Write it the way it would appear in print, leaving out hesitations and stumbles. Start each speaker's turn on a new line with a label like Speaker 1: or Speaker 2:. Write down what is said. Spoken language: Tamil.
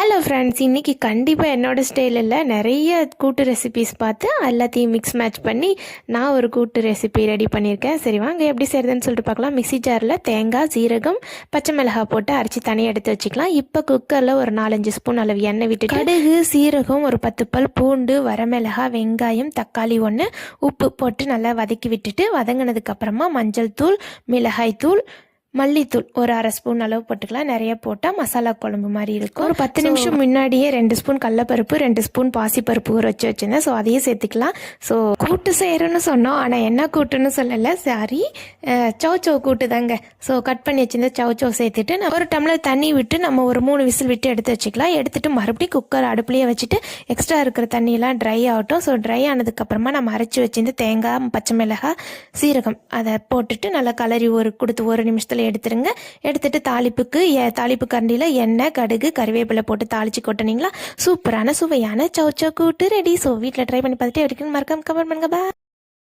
Speaker 1: ஹலோ ஃப்ரெண்ட்ஸ், இன்றைக்கி கண்டிப்பாக என்னோடய ஸ்டைலில் நிறைய கூட்டு ரெசிபீஸ் பார்த்து எல்லாத்தையும் மிக்ஸ் மேட்ச் பண்ணி நான் ஒரு கூட்டு ரெசிபி ரெடி பண்ணியிருக்கேன். சரி வாங்க எப்படி செய்கிறதுன்னு சொல்லிட்டு பார்க்கலாம். மிக்ஸி ஜாரில் தேங்காய், சீரகம், பச்சை மிளகாய் போட்டு அரைச்சி தனியாக எடுத்து வச்சுக்கலாம். இப்போ குக்கரில் ஒரு 4-5 ஸ்பூன் அளவு எண்ணெய் விட்டு கடுகு, சீரகம், ஒரு 10 பல் பூண்டு, வரமிளகாய், வெங்காயம், தக்காளி 1, உப்பு போட்டு நல்லா வதக்கி விட்டுட்டு வதங்கினதுக்கப்புறமா மஞ்சள் தூள், மிளகாய் தூள், மல்லித்தூள் ஒரு 1/2 ஸ்பூன் அளவு போட்டுக்கலாம். நிறைய போட்டால் மசாலா குழம்பு மாதிரி இருக்கும். ஒரு 10 நிமிஷம் முன்னாடியே 2 ஸ்பூன் கடலப்பருப்பு, 2 ஸ்பூன் பாசிப்பருப்பு ஊற வச்சுருந்தேன். ஸோ அதையே சேர்த்துக்கலாம். ஸோ கூட்டு செய்கிறோன்னு சொன்னோம், ஆனால் என்ன கூட்டுன்னு சொல்லலை, சாரி, சௌச்சௌ கூட்டு தாங்க. ஸோ கட் பண்ணி வச்சிருந்த சௌச்சௌ சேர்த்துட்டு ஒரு டம்ளர் தண்ணி விட்டு நம்ம ஒரு 3 விசில் விட்டு எடுத்து வச்சுக்கலாம். எடுத்துட்டு மறுபடியும் குக்கர் அடுப்புலேயே வச்சுட்டு எக்ஸ்ட்ரா இருக்கிற தண்ணியெல்லாம் ட்ரை ஆகட்டும். ஸோ ட்ரை ஆனதுக்கப்புறமா நம்ம அரைச்சி வச்சிருந்து தேங்காய், பச்சை மிளகாய், சீரகம் அதை போட்டுட்டு நல்லா கலரி கொடுத்து 1 நிமிஷத்தில் எடுத்துருங்க. எடுத்துட்டு தாளிப்பு கரண்டியில் எண்ணெய், கடுகு, கறிவேப்பிலை போட்டு தாளிச்சு கொட்டினீங்களா சூப்பரான சுவையான சௌச்சௌ கூட்டு ரெடி. ஸோ வீட்டில் ட்ரை பண்ணி பார்த்துட்டு எப்படி மறக்காம கமெண்ட் பண்ணுங்க. பா.